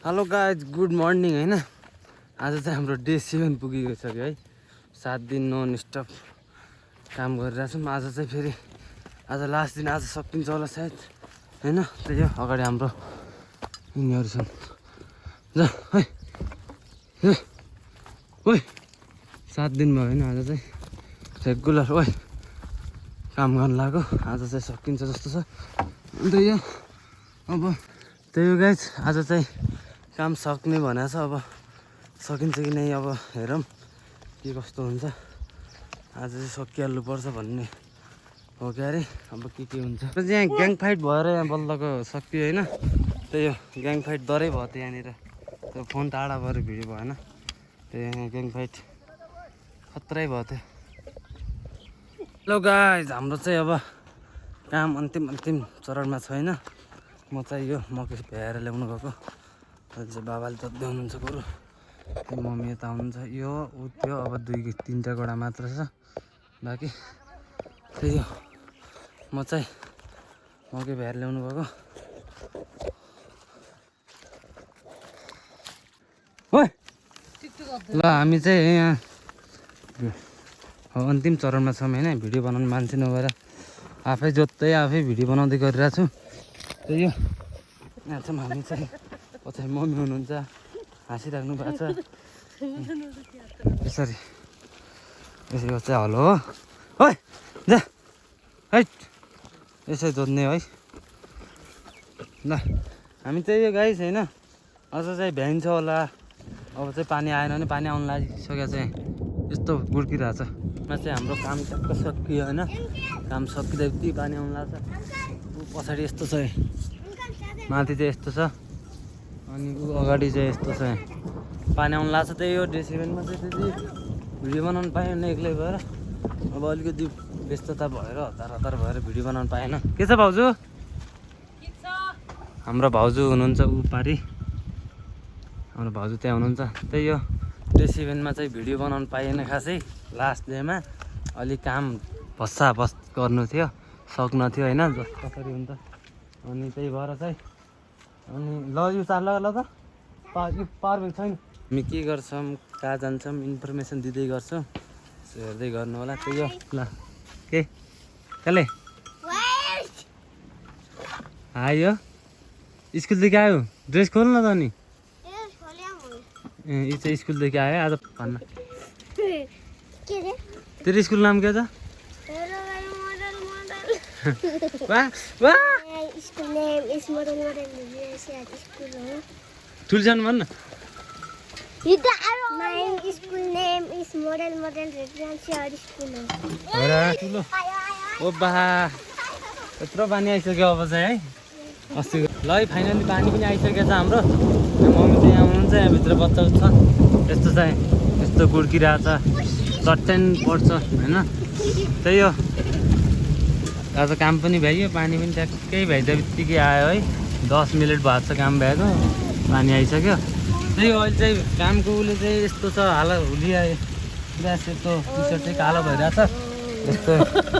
Hello guys good morning हैन। आज चाहिँ हाम्रो डे 7 पुगिसक्यो है। 7 दिन नन स्टप काम गरिरहेछौँ। आज चाहिँ फेरि आज लास्ट दिन, आज सकिन्छ होला सायद हैन। त्यही हो, अगाडि हाम्रो यिनीहरू छन्। जा है ओइ 7 दिन भयो हैन। आज चाहिँ रेगुलर ओइ काम गर्न लाग्यो। आज चाहिँ सकिन्छ जस्तो छ। त्यही हो, अब त्यही हो गाइज, आज चाहिँ काम सक्ने भनेको छ। अब सकिन्छ कि नै अब हेरौँ के कस्तो हुन्छ। आज चाहिँ सकिहाल्नु पर्छ भन्ने हो क्या अरे। अब के हुन्छ यहाँ ग्याङ फाइट भएर यहाँ बल्लको सकियो होइन। त्यही हो, ग्याङ फाइट डरै भयो थियो यहाँनिर। त्यो फोन टाढा भएर भिडियो भएन। त्यही यहाँ ग्याङ फाइट खत्रै भयो थियो। हेलो गाइज, हाम्रो चाहिँ अब काम अन्तिम चरणमा छैन। म चाहिँ यो मकै भ्याएर ल्याउनु गएको। चाहिँ बाबाले तत्दै हुनुहुन्छ बरु, मम्मी यता हुनुहुन्छ। यो ऊ त्यो अब 2-3टा गोडा मात्र छ बाँकी। त्यही हो, म चाहिँ मकै भ्याएर ल्याउनु गएको। ल हामी चाहिँ यहाँ अन्तिम चरणमा छौँ होइन। भिडियो बनाउनु मान्छे नभएर आफै जोत्दै आफै भिडियो बनाउँदै गरिरहेको छु। त्यही हो, यहाँ चाहिँ हामी चाहिँ पछाडि मम्मी हुनुहुन्छ, हाँसिराख्नु भएको छ यसरी। यसरी चाहिँ हलो हो है, जा है यसरी जोत्ने है। ल हामी चाहिँ यो गाइस होइन, अझ चाहिँ भ्याइन्छ होला। अब चाहिँ पानी आएन भने, पानी आउनु लागिसक्यो चाहिँ यस्तो गुड्किरहेको छ। मा चाहिँ हाम्रो काम टक्क सकियो होइन। काम सकिँदै बित्तिकै पानी आउनु लाग्छ। पछाडि यस्तो छ, माथि चाहिँ यस्तो छ, अनि ऊ अगाडि चाहिँ यस्तो छ। पानी आउनु लाग्छ। त्यही हो, डे 7मा चाहिँ त्यति भिडियो बनाउनु पाएन एक्लै भएर। अब अलिकति व्यस्तता भएर हतार भएर भिडियो बनाउनु पाएन। के छ भाउजू? हाम्रो भाउजू हुनुहुन्छ ऊ पारि, हाम्रो भाउजू त्यहाँ हुनुहुन्छ। त्यही हो, डे 7मा चाहिँ भिडियो बनाउनु पाइएन खासै। लास्ट डेमा अलिक काम भस्साभस गर्नु थियो, सक्नु थियो होइन, कसरी हुन्छ। अनि त्यही भएर चाहिँ अनि ल यो चार ल त यो पावर ब्याङ्क छैन। हामी के गर्छौँ, कहाँ जान्छौँ, इन्फर्मेसन दिँदै गर्छौँ। हेर्दै गर्नु होला। त्यही हो। ल के कसले आयो? स्कुलदेखि आयो? ड्रेस खोल्नु न त नि। यो चाहिँ स्कुलदेखि आयो आज। भन्न तेरो स्कुल नाम के छ? ठुल्छन् भन्न। ओ बा यत्रो पानी आइसक्यो अब चाहिँ है। अस्ति ल फाइनली पानी पनि आइसकेको छ हाम्रो। मम्मी चाहिँ यहाँ हुनुहुन्छ, यहाँभित्र बच्चा छ। यस्तो चाहिँ यस्तो गुड्किरहेको छ, चट्यान पर्छ होइन। त्यही हो, आज काम पनि भ्याइयो, पानी पनि ट्याक्कै भ्याइदिए बित्तिकै आयो है। 10 मिनट भएको छ काम भ्याएको, पानी आइसक्यो। त्यही हो, अहिले चाहिँ कामको उसले चाहिँ यस्तो छ, हाल हुलिया पुरा सेतो टी सर्ट चाहिँ कालो भइरहेछ यस्तो।